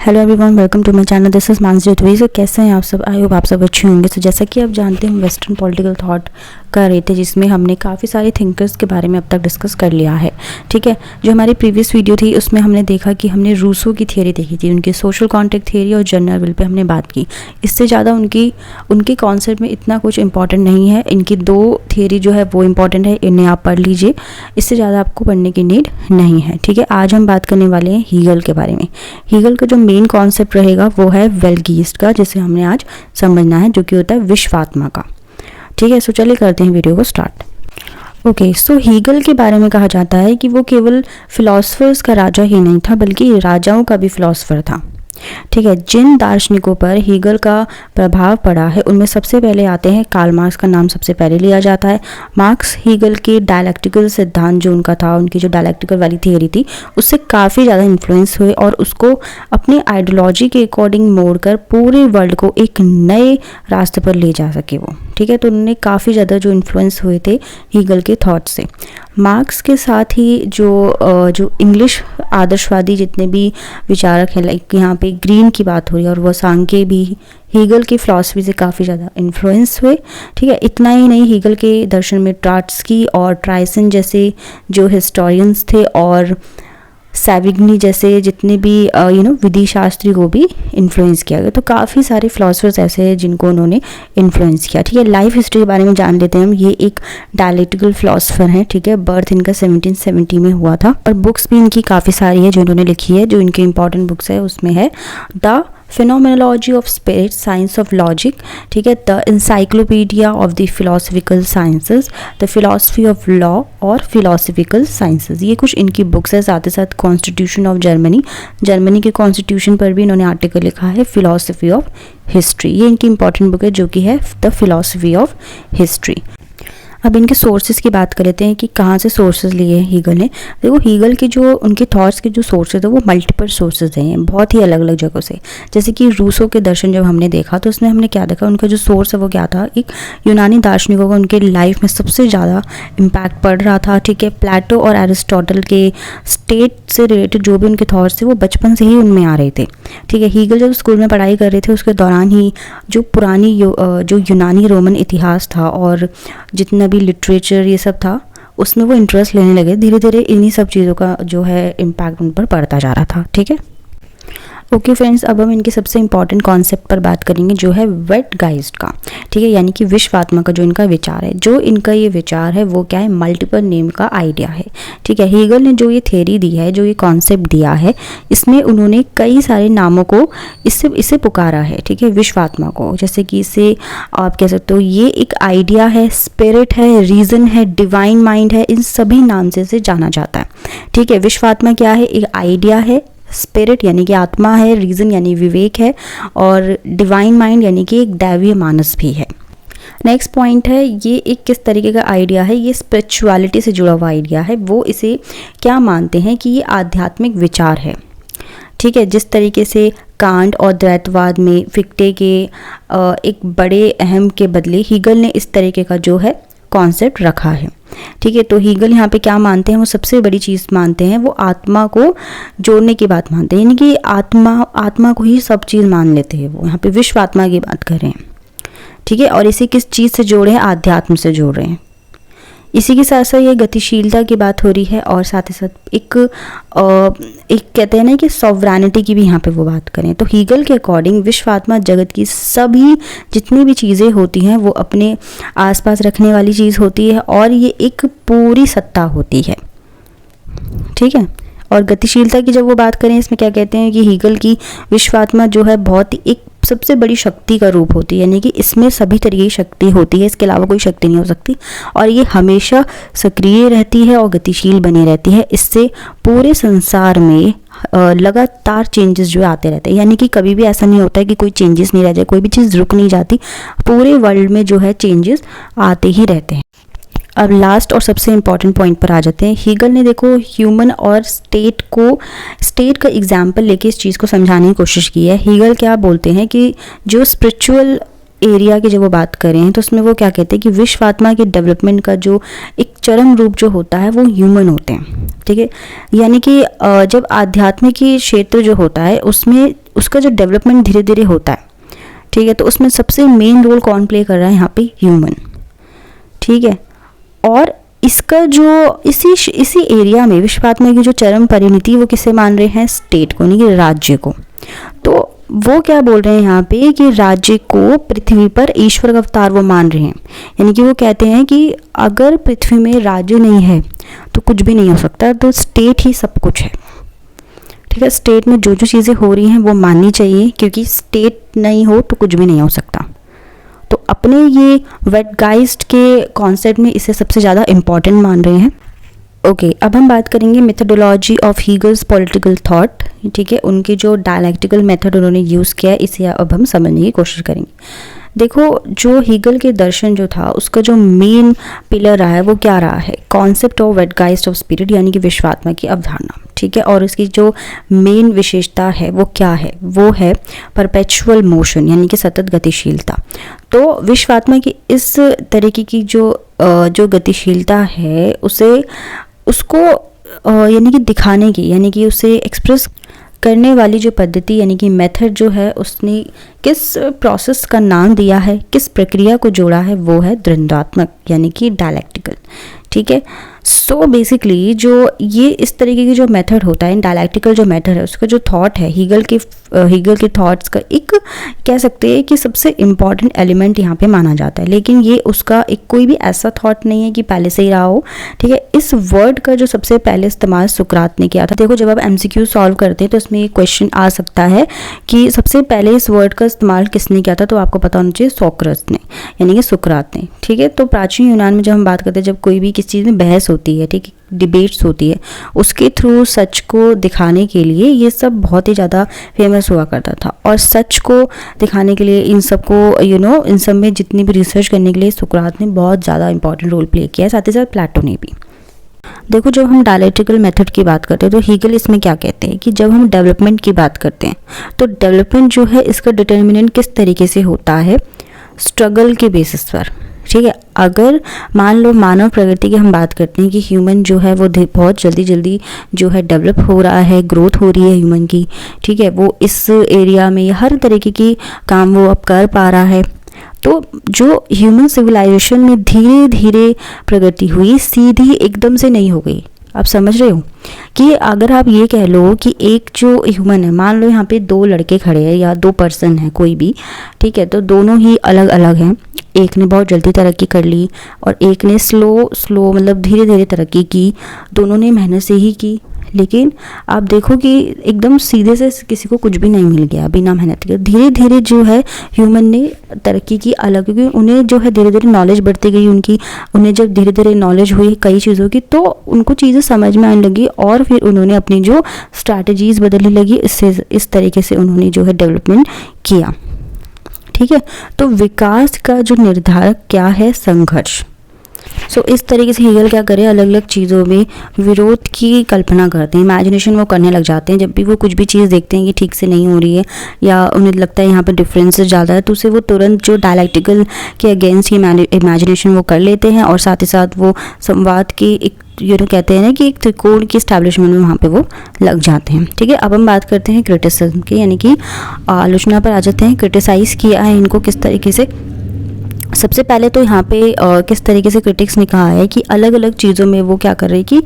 Hello everyone, welcome to my channel. This is Mansi Jatvi. So कैसे हैं आप सब? आई होप आप सब अच्छे होंगे। तो जैसा कि आप जानते हैं, हम वेस्टर्न पॉलिटिकल थॉट कर रहे थे, जिसमें हमने काफ़ी सारे थिंकर्स के बारे में अब तक डिस्कस कर लिया है। ठीक है, जो हमारी प्रीवियस वीडियो थी उसमें हमने देखा कि हमने रूसो की थियरी देखी थी, उनकी सोशल कॉन्ट्रैक्ट थियरी और जनरल विल पे हमने बात की। इससे ज़्यादा उनके कॉन्सेप्ट में इतना कुछ इंपॉर्टेंट नहीं है। इनकी दो थियरी जो है वो इम्पॉर्टेंट है, इन्हें आप पढ़ लीजिए, इससे ज़्यादा आपको पढ़ने की नीड नहीं है। ठीक है, आज हम बात करने वाले हैं हीगल के बारे में। हीगल का जो मेन कॉन्सेप्ट रहेगा वो है वेलगीस्ट का, जिसे हमने आज समझना है, जो कि होता है विश्वात्मा का। ठीक है, सो चलिए करते हैं वीडियो को स्टार्ट। ओके, सो हीगल के बारे में कहा जाता है कि वो केवल फिलोसफर्स का राजा ही नहीं था, बल्कि राजाओं का भी फिलोसफर था। ठीक है, जिन दार्शनिकों पर हीगल का प्रभाव पड़ा है उनमें सबसे पहले आते हैं कार्ल मार्क्स का नाम सबसे पहले लिया जाता है। मार्क्स हीगल के डायलैक्टिकल सिद्धांत जो उनका था, उनकी जो डायलैक्टिकल वाली थियरी थी, उससे काफ़ी ज़्यादा इन्फ्लुएंस हुए और उसको अपने आइडियोलॉजी के अकॉर्डिंग मोड़कर पूरे वर्ल्ड को एक नए रास्ते पर ले जा सके वो। ठीक है, तो उन्होंने काफ़ी ज़्यादा जो इन्फ्लुएंस हुए थे हीगल के थॉट से। मार्क्स के साथ ही जो इंग्लिश आदर्शवादी जितने भी विचारक हैं, लाइक यहाँ पे ग्रीन की बात हो रही है, और वो सांख्य भी हीगल की फिलॉसफी से काफ़ी ज़्यादा इन्फ्लुएंस हुए। ठीक है, इतना ही नहीं, हीगल के दर्शन में ट्राट्स्की और ट्राइसन जैसे जो हिस्टोरियंस थे और सैविग्नी जैसे जितने भी विधि शास्त्री को भी इन्फ्लुएंस किया गया। तो काफ़ी सारे फिलोसफर्स ऐसे हैं जिनको उन्होंने इन्फ्लुएंस किया। ठीक है, लाइफ हिस्ट्री के बारे में जान लेते हैं हम। ये एक डायलेक्टिकल फिलोसफर हैं। ठीक है, बर्थ इनका 1770 में हुआ था और बुक्स भी इनकी काफ़ी सारी है जो इन्होंने लिखी है। जो इनकी इंपॉर्टेंट बुक्स है उसमें है the phenomenology of spirit, science of logic, ठीक है, the encyclopedia of the philosophical sciences, the philosophy of law और फिलोसफिकल साइंसेस। ये कुछ इनकी बुक्स है। साथ ही साथ कॉन्स्टिट्यूशन ऑफ जर्मनी के कॉन्स्टिट्यूशन पर भी इन्होंने आर्टिकल लिखा है। फिलोसफी ऑफ हिस्ट्री, ये इनकी इंपॉर्टेंट बुक है जो कि है द फिलोसफी ऑफ हिस्ट्री। अब इनके सोर्सेज की बात कर लेते हैं कि कहाँ से सोर्सेज लिए हैं हीगल ने। देखो, हीगल के जो उनके थॉट्स के जो सोर्सेज है वो मल्टीपल सोर्सेज हैं, बहुत ही अलग अलग जगहों से। जैसे कि रूसो के दर्शन जब हमने देखा तो उसमें हमने क्या देखा, उनका जो सोर्स है वो क्या था, एक यूनानी दार्शनिकों का उनके लाइफ में सबसे ज़्यादा इम्पैक्ट पड़ रहा था। ठीक है, प्लेटो और एरिस्टोटल के स्टेट से रिलेटेड जो भी उनके थॉट्स थे वो बचपन से ही उनमें आ रहे थे। ठीक है, हीगल जब स्कूल में पढ़ाई कर रहे थे उसके दौरान ही जो पुरानी जो यूनानी रोमन इतिहास था और जितना भी लिटरेचर ये सब था उसमें वो इंटरेस्ट लेने लगे। धीरे धीरे इन्हीं सब चीज़ों का जो है इम्पैक्ट उन पर पड़ता जा रहा था। ठीक है, ओके फ्रेंड्स, अब हम इनके सबसे इंपॉर्टेंट कॉन्सेप्ट पर बात करेंगे जो है वेटगाइस्ट का। ठीक है, यानी कि विश्वात्मा का जो इनका विचार है, जो इनका ये विचार है वो क्या है, मल्टीपल नेम का आइडिया है। ठीक है, हीगल ने जो ये थ्योरी दी है, जो ये कॉन्सेप्ट दिया है, इसमें उन्होंने कई सारे नामों को इसे पुकारा है। ठीक है, विश्वात्मा को, जैसे कि इसे आप कह सकते हो ये एक आइडिया है, स्पिरिट है, रीजन है, डिवाइन माइंड है, इन सभी नाम से इसे जाना जाता है। ठीक है, विश्वात्मा क्या है, एक आइडिया है, स्पिरिट यानी कि आत्मा है, रीजन यानी विवेक है, और डिवाइन माइंड यानी कि एक दैवीय मानस भी है। नेक्स्ट पॉइंट है, ये एक किस तरीके का आइडिया है, ये स्पिरिचुअलिटी से जुड़ा हुआ आइडिया है। वो इसे क्या मानते हैं कि ये आध्यात्मिक विचार है। ठीक है, जिस तरीके से कांट और द्वैतवाद में फिक्टे के एक बड़े अहम के बदले हीगल ने इस तरीके का जो है कॉन्सेप्ट रखा है। ठीक है, तो हीगल यहाँ पे क्या मानते हैं, वो सबसे बड़ी चीज़ मानते हैं, वो आत्मा को जोड़ने की बात मानते हैं, यानी कि आत्मा को ही सब चीज़ मान लेते हैं। वो यहाँ पे विश्व आत्मा की बात कर रहे हैं। ठीक है, और इसे किस चीज़ से जोड़े हैं, आध्यात्म से जोड़ रहे हैं। इसी के साथ साथ ये गतिशीलता की बात हो रही है, और साथ ही साथ एक कहते हैं ना कि सॉवरेनिटी की भी यहाँ पे वो बात करें। तो हीगल के अकॉर्डिंग विश्वात्मा जगत की सभी जितनी भी चीज़ें होती हैं वो अपने आसपास रखने वाली चीज़ होती है, और ये एक पूरी सत्ता होती है। ठीक है, और गतिशीलता की जब वो बात करें, इसमें क्या कहते हैं कि हीगल की विश्वात्मा जो है बहुत ही एक सबसे बड़ी शक्ति का रूप होती है, यानी कि इसमें सभी तरीके की शक्ति होती है, इसके अलावा कोई शक्ति नहीं हो सकती, और ये हमेशा सक्रिय रहती है और गतिशील बनी रहती है। इससे पूरे संसार में लगातार चेंजेस जो आते रहते हैं, यानी कि कभी भी ऐसा नहीं होता है कि कोई चेंजेस नहीं रह जाए, कोई भी चीज़ रुक नहीं जाती, पूरे वर्ल्ड में जो है चेंजेस आते ही रहते हैं। अब लास्ट और सबसे इम्पॉर्टेंट पॉइंट पर आ जाते हैं। हीगल ने देखो ह्यूमन और स्टेट का एग्जाम्पल लेके इस चीज़ को समझाने की कोशिश की है। हीगल क्या बोलते हैं कि जो स्पिरिचुअल एरिया की जब वो बात करें तो उसमें वो क्या कहते हैं कि विश्व आत्मा की डेवलपमेंट का जो एक चरम रूप जो होता है वो ह्यूमन होते हैं, ठीक है। यानी कि जब आध्यात्मिक की क्षेत्र जो होता है उसमें उसका जो डेवलपमेंट धीरे धीरे होता है, ठीक है, तो उसमें सबसे मेन रोल कौन प्ले कर रहा है यहाँ पे, ह्यूमन, ठीक है। और इसका जो इसी एरिया में विश्वात्मा की जो चरम परिणति वो किसे मान रहे हैं, स्टेट को, नहीं कि राज्य को। तो वो क्या बोल रहे हैं यहाँ पे कि राज्य को पृथ्वी पर ईश्वर का अवतार वो मान रहे हैं। यानी कि वो कहते हैं कि अगर पृथ्वी में राज्य नहीं है तो कुछ भी नहीं हो सकता, तो स्टेट ही सब कुछ है, ठीक है। स्टेट में जो जो चीज़ें हो रही हैं वो माननी चाहिए, क्योंकि स्टेट नहीं हो तो कुछ भी नहीं हो सकता। तो अपने ये वेटगाइस्ट के कॉन्सेप्ट में इसे सबसे ज़्यादा इम्पॉर्टेंट मान रहे हैं। ओके, अब हम बात करेंगे मेथोडोलॉजी ऑफ हीगल्स पॉलिटिकल थॉट, ठीक है। उनकी जो डायलैक्टिकल मेथड उन्होंने यूज़ किया है इसे अब हम समझने की कोशिश करेंगे। देखो, जो हीगल के दर्शन जो था उसका जो मेन पिलर रहा है वो क्या रहा है, कॉन्सेप्ट ऑफ वेटगाइस्ट ऑफ स्पिरिट, यानी कि विश्वात्मा की अवधारणा, ठीक है। और इसकी जो मेन विशेषता है वो क्या है, वो है परपेचुअल मोशन, यानी कि सतत गतिशीलता। तो विश्वात्मा की इस तरीके की जो गतिशीलता है उसको यानी कि दिखाने की, यानी कि उसे एक्सप्रेस करने वाली जो पद्धति, यानी कि मेथड जो है, उसने किस प्रोसेस का नाम दिया है, किस प्रक्रिया को जोड़ा है, वो है द्वंद्वात्मक, यानी कि डायलैक्टिकल, ठीक है। सो बेसिकली जो ये इस तरीके की जो मेथड होता है, डायलैक्टिकल जो मेथड है, उसका जो थॉट है हीगल के थॉट्स का एक कह सकते हैं कि सबसे इम्पॉर्टेंट एलिमेंट यहाँ पे माना जाता है। लेकिन ये उसका एक कोई भी ऐसा थॉट नहीं है कि पहले से ही रहा हो, ठीक है। इस वर्ड का जो सबसे पहले इस्तेमाल सुकरात ने किया था। देखो, जब आप MCQ सॉल्व करते हैं तो इसमें एक क्वेश्चन आ सकता है कि सबसे पहले इस वर्ड का इस्तेमाल किसने किया था, तो आपको पता होना चाहिए सोक्रेट्स ने, यानी कि सुकरात ने, ठीक है। तो प्राचीन यूनान में जब हम बात करते हैं, जब कोई भी किसी चीज़ में बहस होती है, ठीक है, डिबेट्स होती है, उसके थ्रू सच को दिखाने के लिए ये सब बहुत ही ज़्यादा फेमस हुआ करता था। और सच को दिखाने के लिए इन सब को इन सब में जितनी भी रिसर्च करने के लिए सुकरात ने बहुत ज़्यादा इंपॉर्टेंट रोल प्ले किया है, साथ ही साथ प्लेटो ने भी। देखो, जब हम डायलैक्टिकल मेथड की बात करते हैं तो हीगल इसमें क्या कहते हैं कि जब हम डेवलपमेंट की बात करते हैं तो डेवलपमेंट जो है इसका डिटर्मिनेंट किस तरीके से होता है, स्ट्रगल के बेसिस पर, ठीक है। अगर मान लो मानव प्रगति की हम बात करते हैं कि ह्यूमन जो है वो बहुत जल्दी जो है डेवलप हो रहा है, ग्रोथ हो रही है ह्यूमन की, ठीक है, वो इस एरिया में हर तरीके की काम वो अब कर पा रहा है। तो जो ह्यूमन सिविलाइजेशन में धीरे धीरे प्रगति हुई, सीधी एकदम से नहीं हो गई। आप समझ रहे हो कि अगर आप ये कह लो कि एक जो ह्यूमन है, मान लो यहाँ पे दो लड़के खड़े हैं या दो पर्सन है कोई भी, ठीक है, तो दोनों ही अलग अलग हैं। एक ने बहुत जल्दी तरक्की कर ली और एक ने स्लो मतलब धीरे धीरे तरक्की की, दोनों ने मेहनत से ही की। लेकिन आप देखो कि एकदम सीधे से किसी को कुछ भी नहीं मिल गया बिना मेहनत के। धीरे धीरे जो है ह्यूमन ने तरक्की की अलग, क्योंकि उन्हें जो है धीरे धीरे नॉलेज बढ़ती गई उन्हें जब धीरे धीरे नॉलेज हुई कई चीज़ों की, तो उनको चीज़ें समझ में आने लगी और फिर उन्होंने अपनी जो स्ट्रैटेजीज बदलने लगी, इस तरीके से उन्होंने जो है डेवलपमेंट किया, ठीक है। तो विकास का जो निर्धारक क्या है, संघर्ष। इस तरीके से हीगल क्या करे, अलग अलग चीज़ों में विरोध की कल्पना करते हैं, इमेजिनेशन वो करने लग जाते हैं। जब भी वो कुछ भी चीज़ देखते हैं कि ठीक से नहीं हो रही है या उन्हें लगता है यहाँ पर डिफरेंसेस ज़्यादा है, तो उसे वो तुरंत जो डायलैक्टिकल के अगेंस्ट की इमेजिनेशन वो कर लेते हैं और साथ ही साथ वो संवाद की एक कहते हैं ना कि एक त्रिकोण की स्टैब्लिशमेंट में वहाँ पे वो लग जाते हैं, ठीक है। अब हम बात करते हैं क्रिटिसिज्म की, यानी कि आलोचना पर आ जाते हैं। क्रिटिसाइज़ किया है इनको किस तरीके से, सबसे पहले तो यहाँ पे किस तरीके से क्रिटिक्स ने कहा है कि अलग अलग चीज़ों में वो क्या कर रहे हैं कि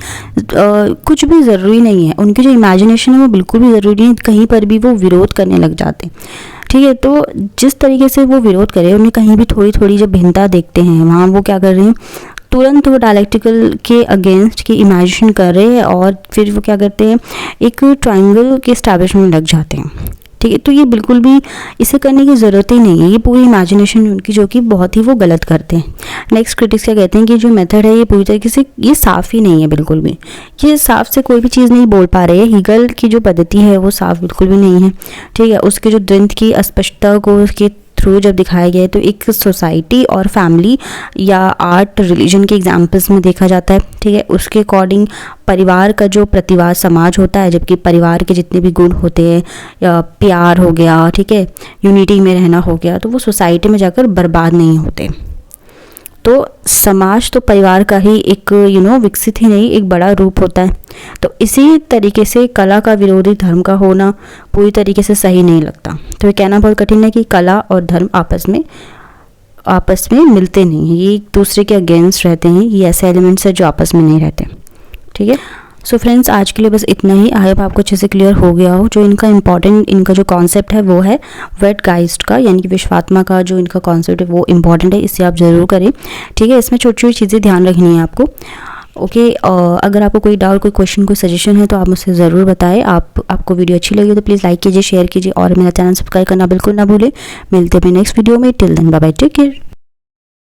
कुछ भी ज़रूरी नहीं है, उनकी जो इमेजिनेशन है वो बिल्कुल भी ज़रूरी नहीं, कहीं पर भी वो विरोध करने लग जाते हैं, ठीक है। तो जिस तरीके से वो विरोध करे, उन्हें कहीं भी थोड़ी थोड़ी जब भिन्नता देखते हैं वहाँ वो क्या कर रहे हैं, तुरंत वो डायलैक्टिकल के अगेंस्ट की इमेजिनेशन कर रहे हैं और फिर वो क्या करते हैं, एक ट्रायंगल के एस्टैब्लिशमेंट लग जाते हैं, ठीक है। तो ये बिल्कुल भी इसे करने की ज़रूरत ही नहीं है, ये पूरी इमेजिनेशन उनकी जो कि बहुत ही वो गलत करते हैं। नेक्स्ट क्रिटिक्स क्या कहते हैं कि जो मेथड है ये पूरी तरीके से ये साफ़ ही नहीं है, बिल्कुल भी ये साफ से कोई भी चीज़ नहीं बोल पा रहे हैं। हीगल की जो पद्धति है वो साफ बिल्कुल भी नहीं है, ठीक है। उसके जो द्वंद्व की अस्पष्टता को उसके थ्रू जब दिखाया गया है तो एक सोसाइटी और फैमिली या आर्ट रिलीजन के एग्जाम्पल्स में देखा जाता है, ठीक है। उसके अकॉर्डिंग परिवार का जो प्रतिवाद समाज होता है, जबकि परिवार के जितने भी गुण होते हैं या प्यार हो गया, ठीक है, यूनिटी में रहना हो गया, तो वो सोसाइटी में जाकर बर्बाद नहीं होते। तो समाज तो परिवार का ही एक विकसित ही नहीं, एक बड़ा रूप होता है। तो इसी तरीके से कला का विरोधी धर्म का होना पूरी तरीके से सही नहीं लगता। तो ये कहना बहुत कठिन है कि कला और धर्म आपस में मिलते नहीं हैं, ये एक दूसरे के अगेंस्ट रहते हैं। ये ऐसे एलिमेंट्स है जो आपस में नहीं रहते, ठीक है। सो फ्रेंड्स, आज के लिए बस इतना ही। आई होप आपको अच्छे से क्लियर हो गया हो। जो इनका जो कॉन्सेप्ट है वो है जेटगाइस्ट का, यानी कि विश्वात्मा का जो इनका कॉन्सेप्ट है वो इम्पॉर्टेंट है, इसे आप ज़रूर करें, ठीक है। इसमें छोटी छोटी चीज़ें ध्यान रखनी है आपको, ओके। अगर आपको कोई डाउट, कोई क्वेश्चन, कोई सजेशन है तो आप मुझसे ज़रूर बताएं। आपको वीडियो अच्छी लगी तो प्लीज़ लाइक कीजिए, शेयर कीजिए और मेरा चैनल सब्सक्राइब करना बिल्कुल ना भूलें। मिलते हैं नेक्स्ट वीडियो में। Till then bye bye, take care.